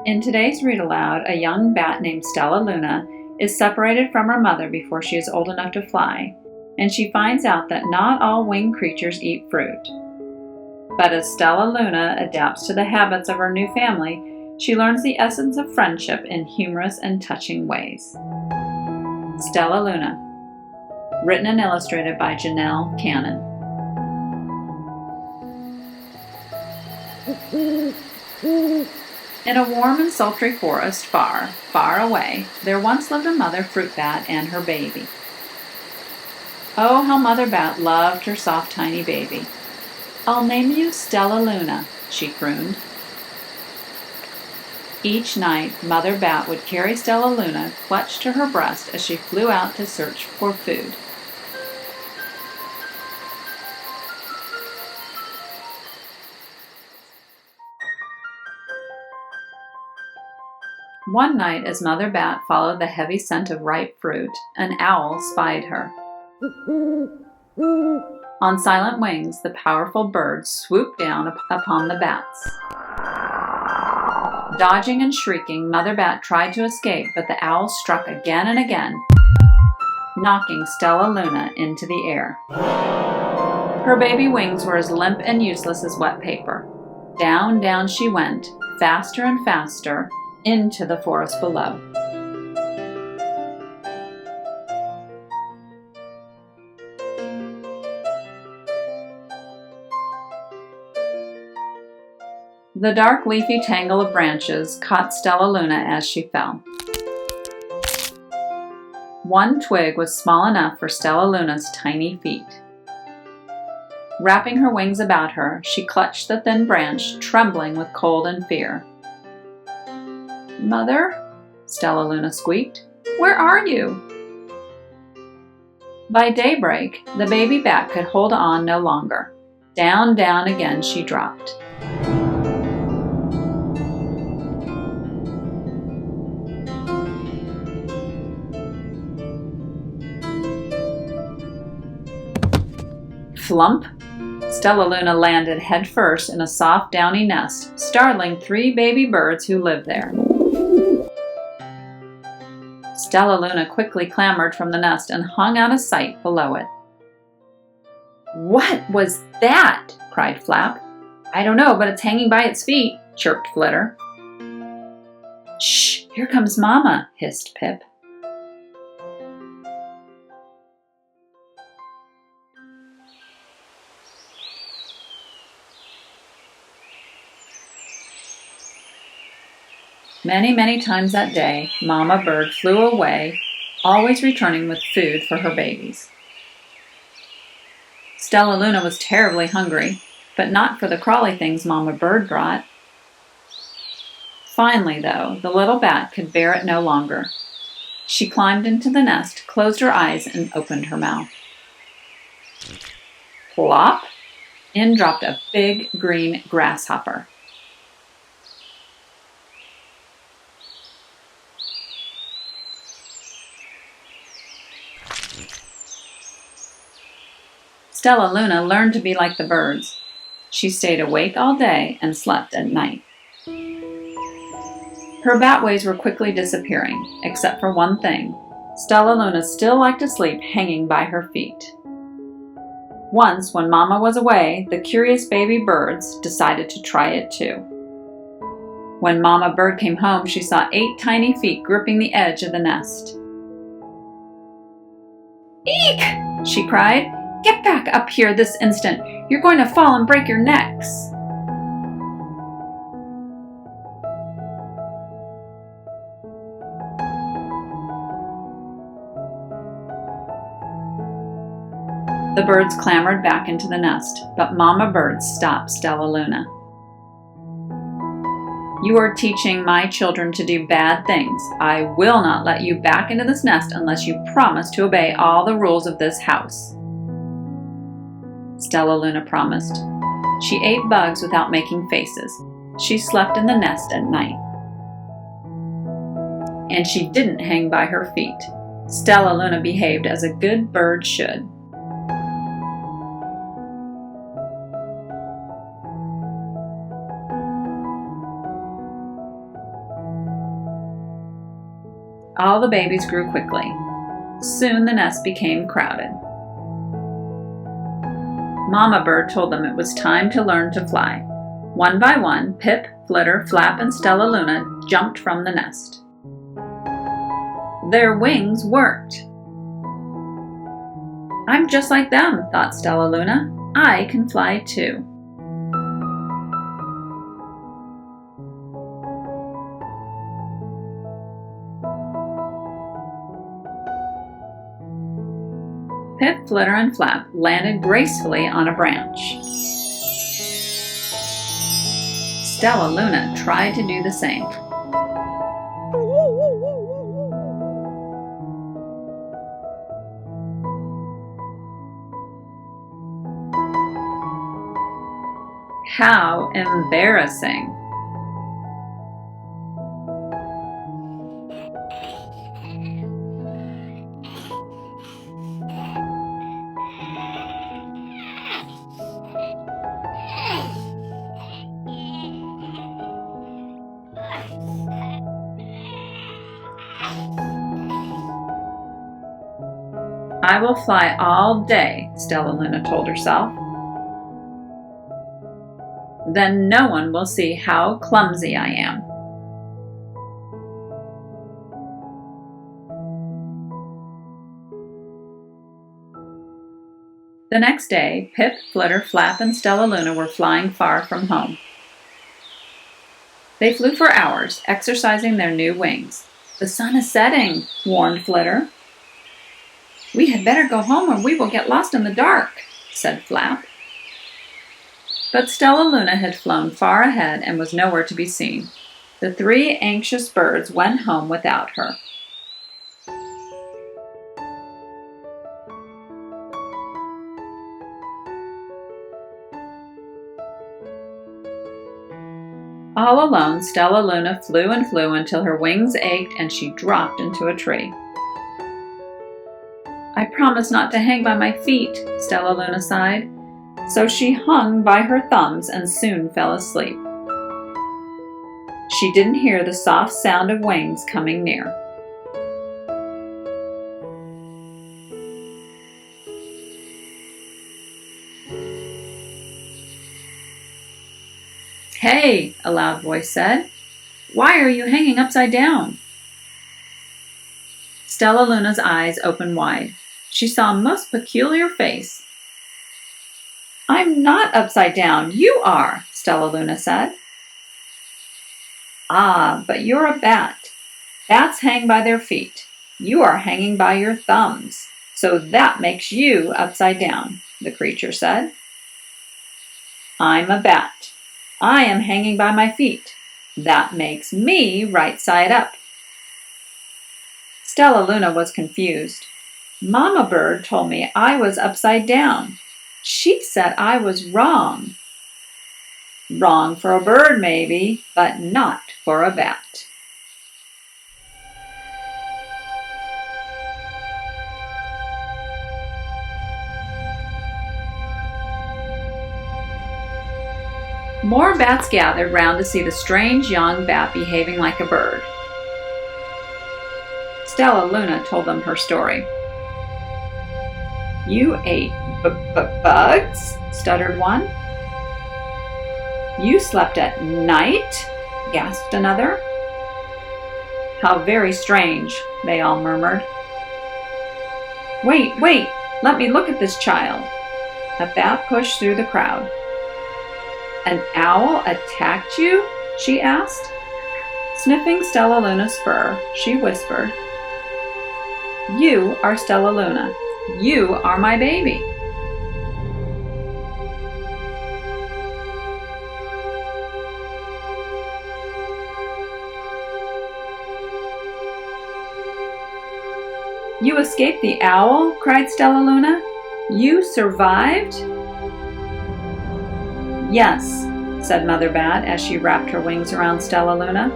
In today's read aloud, a young bat named Stellaluna is separated from her mother before she is old enough to fly, and she finds out that not all winged creatures eat fruit. But as Stellaluna adapts to the habits of her new family, she learns the essence of friendship in humorous and touching ways. Stellaluna, written and illustrated by Janelle Connon. In a warm and sultry forest far, far away, there once lived a mother fruit bat and her baby. Oh, how Mother Bat loved her soft, tiny baby. "I'll name you Stellaluna," she crooned. Each night, Mother Bat would carry Stellaluna clutched to her breast as she flew out to search for food. One night, as Mother Bat followed the heavy scent of ripe fruit, an owl spied her. On silent wings, the powerful bird swooped down upon the bats. Dodging and shrieking, Mother Bat tried to escape, but the owl struck again and again, knocking Stellaluna into the air. Her baby wings were as limp and useless as wet paper. Down, down she went, faster and faster, into the forest below. The dark leafy tangle of branches caught Stellaluna as she fell. One twig was small enough for Stellaluna's tiny feet. Wrapping her wings about her, she clutched the thin branch, trembling with cold and fear. "Mother?" Stellaluna squeaked. "Where are you?" By daybreak, the baby bat could hold on no longer. Down, down again she dropped. Flump! Stellaluna landed headfirst in a soft, downy nest, startling 3 baby birds who lived there. Stellaluna quickly clambered from the nest and hung out of sight below it. "What was that?" cried Flap. "I don't know, but it's hanging by its feet," chirped Flitter. "Shh! Here comes Mama," hissed Pip. Many, many times that day, Mama Bird flew away, always returning with food for her babies. Stellaluna was terribly hungry, but not for the crawly things Mama Bird brought. Finally, though, the little bat could bear it no longer. She climbed into the nest, closed her eyes, and opened her mouth. Plop! In dropped a big green grasshopper. Stellaluna learned to be like the birds. She stayed awake all day and slept at night. Her bat ways were quickly disappearing, except for one thing. Stellaluna still liked to sleep hanging by her feet. Once, when Mama was away, the curious baby birds decided to try it too. When Mama Bird came home, she saw 8 tiny feet gripping the edge of the nest. "Eek!" she cried. "Get back up here this instant! You're going to fall and break your necks!" The birds clambered back into the nest, but Mama Bird stopped Stellaluna. "You are teaching my children to do bad things. I will not let you back into this nest unless you promise to obey all the rules of this house." Stellaluna promised. She ate bugs without making faces. She slept in the nest at night. And she didn't hang by her feet. Stellaluna behaved as a good bird should. All the babies grew quickly. Soon the nest became crowded. Mama bird told them it was time to learn to fly. One by one, Pip, Flitter, Flap, and Stellaluna jumped from the nest. Their wings worked. I'm just like them, thought Stellaluna. I can fly too. Pip, Flitter, and Flap landed gracefully on a branch. Stellaluna tried to do the same. How embarrassing! I will fly all day, Stellaluna told herself. Then no one will see how clumsy I am. The next day, Pip, Flitter, Flap, and Stellaluna were flying far from home. They flew for hours, exercising their new wings. The sun is setting, warned Flitter. We had better go home or we will get lost in the dark, said Flap. But Stellaluna had flown far ahead and was nowhere to be seen. The three anxious birds went home without her. All alone, Stellaluna flew and flew until her wings ached and she dropped into a tree. I promised not to hang by my feet, Stellaluna sighed. So she hung by her thumbs and soon fell asleep. She didn't hear the soft sound of wings coming near. Hey, a loud voice said. Why are you hanging upside down? Stellaluna's eyes opened wide. She saw a most peculiar face. I'm not upside down, you are, Stellaluna said. Ah, but you're a bat. Bats hang by their feet. You are hanging by your thumbs, so that makes you upside down, the creature said. I'm a bat. I am hanging by my feet. That makes me right side up. Stellaluna was confused. Mama bird told me I was upside down. She said I was wrong. Wrong for a bird, maybe, but not for a bat. More bats gathered round to see the strange young bat behaving like a bird. Stellaluna told them her story. You ate bugs? Stuttered one. You slept at night? Gasped another. How very strange, they all murmured. Wait, let me look at this child. A bat pushed through the crowd. An owl attacked you? She asked. Sniffing Stellaluna's fur, she whispered, You are Stellaluna. You are my baby. You escaped the owl? Cried Stellaluna. You survived? Yes, said Mother Bat as she wrapped her wings around Stellaluna.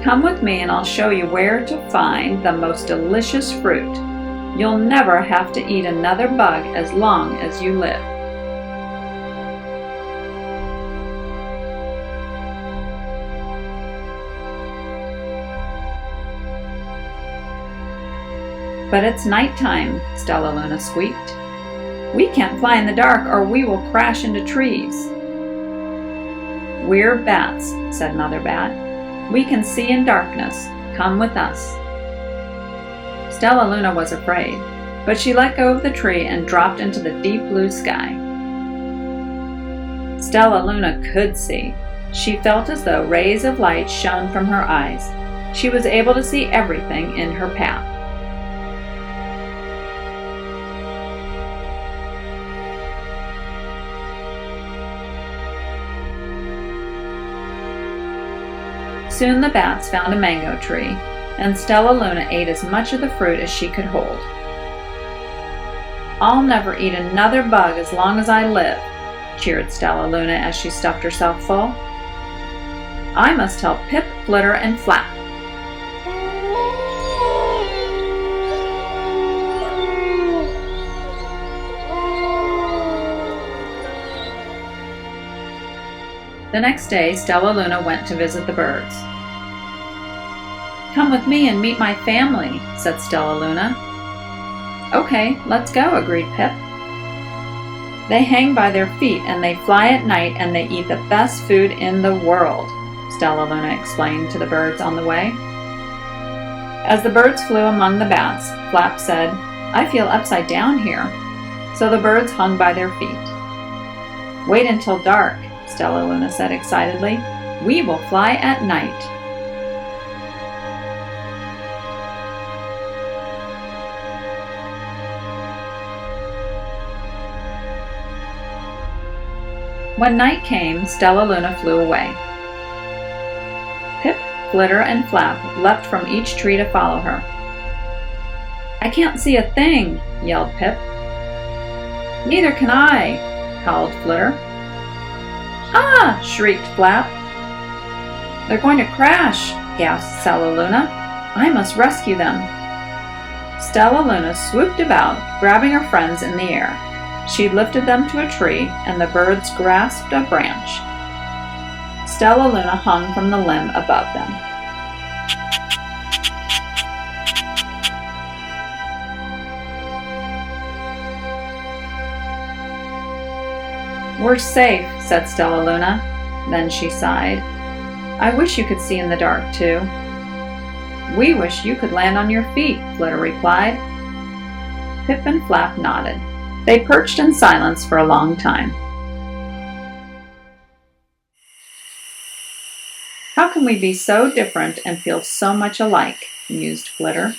Come with me and I'll show you where to find the most delicious fruit. You'll never have to eat another bug as long as you live. But it's nighttime, Stellaluna squeaked. We can't fly in the dark or we will crash into trees. We're bats, said Mother Bat. We can see in darkness. Come with us. Stellaluna was afraid, but she let go of the tree and dropped into the deep blue sky. Stellaluna could see. She felt as though rays of light shone from her eyes. She was able to see everything in her path. Soon the bats found a mango tree, and Stellaluna ate as much of the fruit as she could hold. I'll never eat another bug as long as I live, cheered Stellaluna as she stuffed herself full. I must tell Pip, Flitter, and Flap. The next day, Stellaluna went to visit the birds. Come with me and meet my family, said Stellaluna. Okay, let's go, agreed Pip. They hang by their feet and they fly at night and they eat the best food in the world, Stellaluna explained to the birds on the way. As the birds flew among the bats, Flap said, I feel upside down here. So the birds hung by their feet. Wait until dark, Stellaluna said excitedly. We will fly at night. When night came, Stellaluna flew away. Pip, Flitter, and Flap leapt from each tree to follow her. I can't see a thing, yelled Pip. Neither can I, howled Flitter. Ah! Shrieked Flap. They're going to crash, gasped Stellaluna. I must rescue them. Stellaluna swooped about, grabbing her friends in the air. She lifted them to a tree, and the birds grasped a branch. Stellaluna hung from the limb above them. We're safe, said Stellaluna. Then she sighed. I wish you could see in the dark, too. We wish you could land on your feet, Flitter replied. Pip and Flap nodded. They perched in silence for a long time. How can we be so different and feel so much alike, mused Flitter.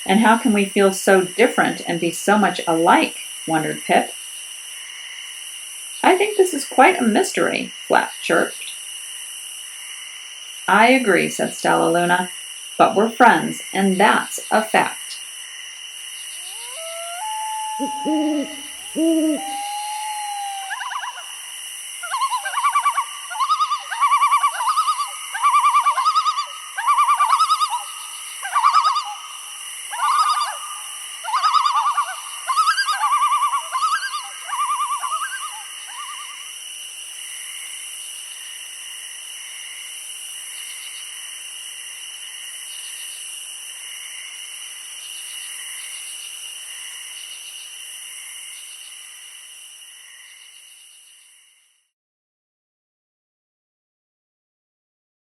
And how can we feel so different and be so much alike, wondered Pip. I think this is quite a mystery, Flap chirped. I agree, said Stellaluna, but we're friends, and that's a fact.